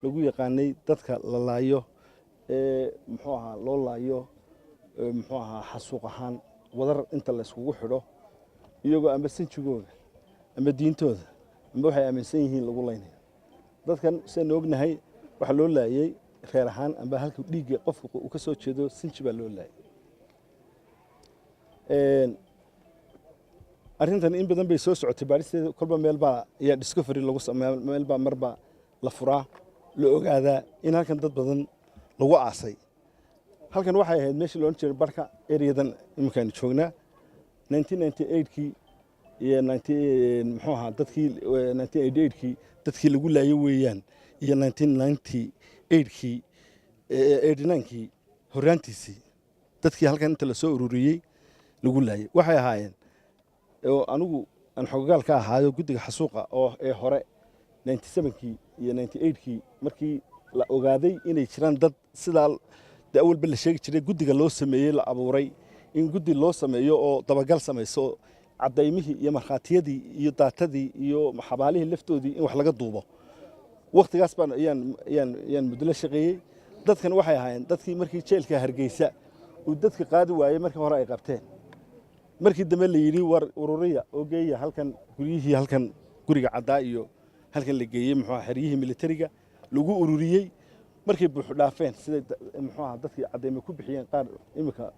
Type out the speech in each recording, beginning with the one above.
lagu yaqaanay dadka la laayo muxuu ahaa loo laayo muxuu ahaa xasuuq ahaan wadar inta la iskugu xidho iyagoo amba sinjigooda amba diintooda amba waxay aaminsan yihiin lagu laynayo dadkan saan ognahay waxa loo laayay reer ahaan amba halka dhiigga qofka uu ka soo jeedo sinji baa loo laayay arrintan in badan bay soo socotay baaristeeda kolba meel baa ayaa discovery lagu sameeyaa meel baa marba la furaa la ogaadaa in halkan dad badan lagu aasay halkan waxay ahayd meeshii loo jeeray barka areadan iminkaan joognaa 1998kii iyo muxuu ahaa dadkii 1988kii dadkii lagu laayay weeyaan iyo 1998kii 89kii horaantiisii dadkii halkan inta la soo ururiyey lagu laayay waxay ahaayeen oo anigu aan xogaal ka ahaayo guddiga xasuuqa oo ee hore 97kii iyo 98kii markii la ogaaday inay jiraan dad sidaa awalba la sheegi jiray guddiga loo sameeyey la abuuray in guddi loo sameeyo oo dabagal samayso cadaymihii iyo markhaatiyadii iyo daatadii iyo xabaalihii laftoodii in wax laga duubo waqtigaas baan ayaan muddo la shaqeeyey dadkan waxay ahaayeen dadkii markii jeelka Hargeysa uu dadka qaadi waayay markii hore ay qabteen markii dambe la yiri war ururiya oo geeya halkan guriyihii halkan guriga cadaa iyo halkan la geeyay muxuu xiriyihii militariga lagu ururiyay markii buux dhaafeen sida muxuu dadkii cadeymo ku bixiyeen qaar imika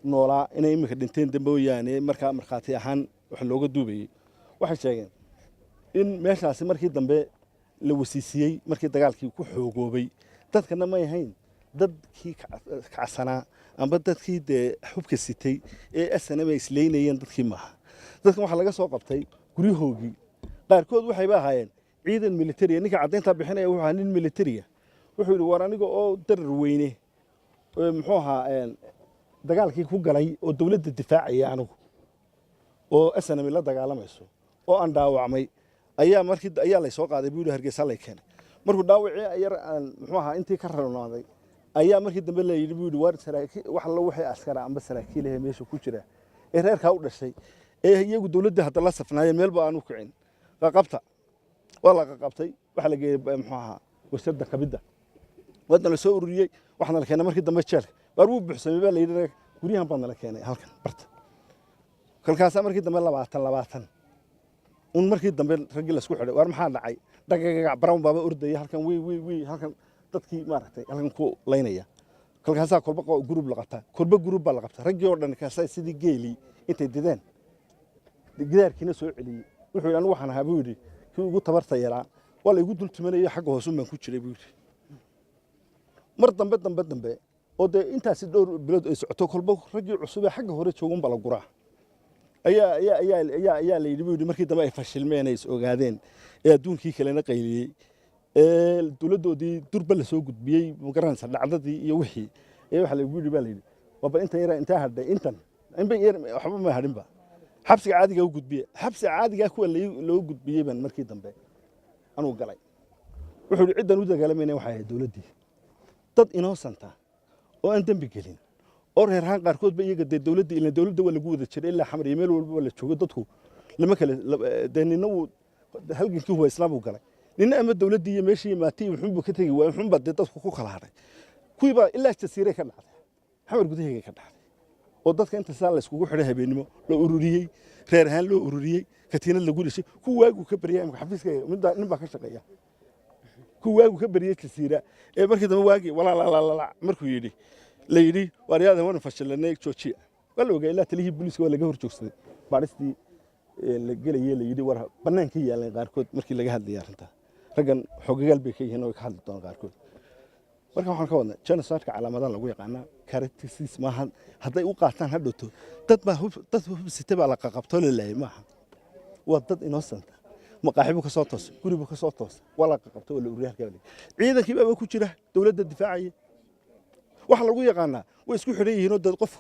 noolaa inay imika dhinteen dambeeyaane markaa markhaati ahaan wax looga duubayay waxay sheegeen in meeshaasi markii dambe la wasiisiyay markii dagaalkii ku xoogoobay dadkana ma yahayn dadkii kacsanaa amba dadkii xubka sitay ee SNM isleynayeen dadkii maaha dadkan waxa laga soo qabtay gurihoogii qaarkood waxay ba ahaayeen ciidan military ninka cadeynta bixinaya wuxuu ahaa nin military wuxuu yiri war aniga oo darar weyne muxuu ahaa dagaalkii ku galay oo dawladda difaacaya anigu oo SNM la dagaalamayso oo aan dhaawacmay ayaa la soo qaaday buu Hargeysa la keenay markuu dhaawacay yar muxuu ahaa intii ka ranaaday ayaa markii dambe la yiri buu war saraakiil wax la waxay askara amba saraakiil ee meesha ku jira ee reerka u dhashay ee iyagu dawladda hadda la safnaayeen meel baa aanu kicin qabta wala qabtay waxa la geeyay muxuu ahaa wasarda kabida wadana la soo ururiyay waxna la keenay markii dambe jeelka war uu buuxsamay baa la yiri guriyahan baan la keenay halkan barta kalkaas markii dambe 20 un markii dambe ragii la isku xidhay war maxaa dhacay dhagaga brown baba ordaya halkan way halkan dadkii maaragtay halkan ku laynaya kalkaas kolba group la qabta kolba group baa la qabta ragii oo dhan ka sidii geeli intay dideen gidaarkiina soo celiyay wuxuu anigu waxaan ahaa buu yiri kii ugu tabarta yaraa wala igu dul tumanaya xagga hoos baan ku jiray buu yiri mar dambe oo intaas dhowr bilood ay socoto kolba ragii cusub ee xagga hore joogan bala guraa ayaa la yiri buu yiri markii dambe ay fashilmeen ay ogaadeen ee adduunkii kalena qayliyay dawladoodii durba la soo gudbiyay magaranaysa dhacdadii iyo wixii ee waxa la yiri baa la yiri waba inta yara inta hadhay intan inba yar waxba ma hadhinba xabsiga caadiga u gudbiyay xabsiga caadiga kuwa loo gudbiyay ban markii dambe anuu galay wuxuu ciidan u dagaalamayna waxa ay dawladii dad innocent oo aan dambi gelin oo reerhaan qaarkood ba iyaga dawladda ilaa dawladda waa lagu wada jiray ilaa xamar meel walba la joogo dadku lama kale deennina uu halgankii huwa islaam u galay nina ama dawladda iyo meeshii maatay wuxuu ka tagay waa wuxuu bad dadku ku kala haray kuwiba ilaa jasiire ka dhacday xamar gudaheega ka dhacday oo dadka inta saan la isku xidhay habeenimo la ururiyay reer ahaan loo ururiyay katiinad lagu dhisay ku waagu ka bariyay xafiiska nin baa ka shaqeeya ku waagu ka bariyay jasiira ee markii dambe waagi wala markuu yiri la yiri waariyada wana fashilanay joojiya wala ogaa ilaa talihii booliska waa laga hor joogsaday baaristii la gelayay la yiri war banaankii yaaleen qaarkood markii laga hadlayay arinta ragan xogagal bay ka yihiin oo ka hadli doon qaarkood marka waxaan ka wadnaa genocide-ka calaamadaha lagu yaqaana characteristics maaha hadday u qaataan hadhowto dad hubsita baa la qabto la leeyahay maaha waa dad innocent maqaaxibu ka soo toos guribu ka soo toos wala qabto wala uriyay halka ciidankii baa ku jira dawladda difaacay waxa lagu yaqaana way isku xidhan yihiin oo dad qof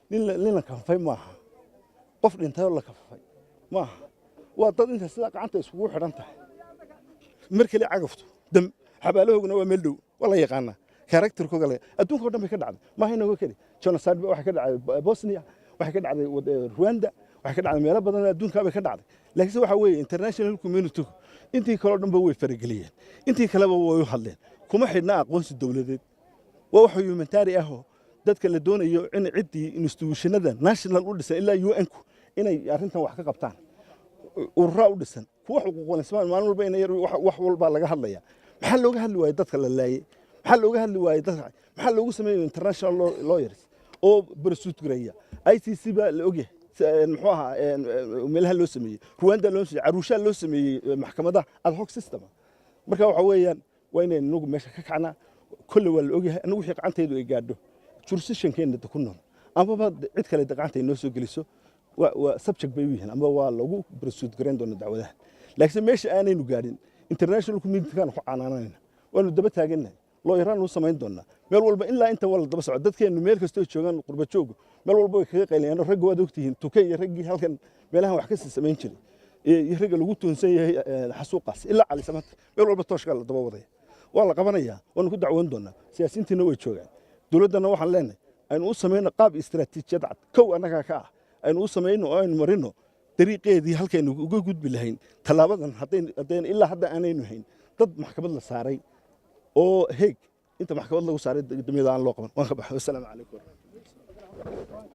nin la kafay maaha qof dhintay oo la kafay maaha waa dad inta sida gacanta isugu xidhan tahay markii la cagafto dam xabaalahogna waa meel dhow wala yaqaana character-kooda adduunka oo dhan bay ka dhacday ma hayno kale genocide waxa ka dhacay Bosnia waxa ka dhacday Rwanda waxa ka dhacday meelo badan adduunka bay ka dhacday laakiin waxa weeye international community intii kale oo dhan way farageliyeen intii kaleba way u hadleen kuma xidhna aqoonsi dawladeed waa wax humanitarian ah oo dadka la doonayo in ciddii institutionada national u dhisan ilaa UN-ku inay arrintan wax ka qabtaan urura u dhisan kuwa xuquuqul insan maalin walba inay wax walba laga hadlaya maxaa looga hadli waayay dadka la laayay maxaa looga hadli waayay dadka maxaa loogu sameeyay international lawyers oo pursuit gareeya ICC ba la ogyahay muxuu ahaa meelaha loo sameeyay Rwanda loo sameeyay Arusha loo sameeyay maxkamada ad hoc system marka waxa weeyaan waa inay nagu meesha ka kacnaa kulli waa la ogyahay anagu wixii gacantaydu ay gaadho jurisdiction-keena ku nool amaba cid kale gacantay noo soo geliso waa subject bay yihiin ama waa lagu pursuit gareyn doona dacwadaha laakiin meesha aanaynu gaadhin international community-kan ku canaanayna waanu daba taaganahay looyaraan u samayn doonaa meel walba ilaa inta wala daba socdo dadkeenu meel kastoo joogaan qurba joogo meel walba way kaga qaylayaan rag waad ogtihiin tukay iyo raggii halkan meelahan wax ka samayn jiray iyo ragga lagu toonsan yahay xasuuqaas ilaa cali samata meel walba tooshka la daba wadaya waa la qabanayaa waanu ku dacwoon doonaa siyaasiyiintiina way joogaan dawladdana waxaan leenahay aynu u samayno qaab istiraatiijiyad cad kow annaga ka ah aynu u samayno oo aynu marino dariiqeedii halkaynu uga gudbi lahayn talaabadan haddayna ilaa hadda aanaynu hayn dad maxkamad la saaray oo heeg inta maxkamad lagu saaray damiyada aan loo qaban waan ka baxay wassalaamu calaykum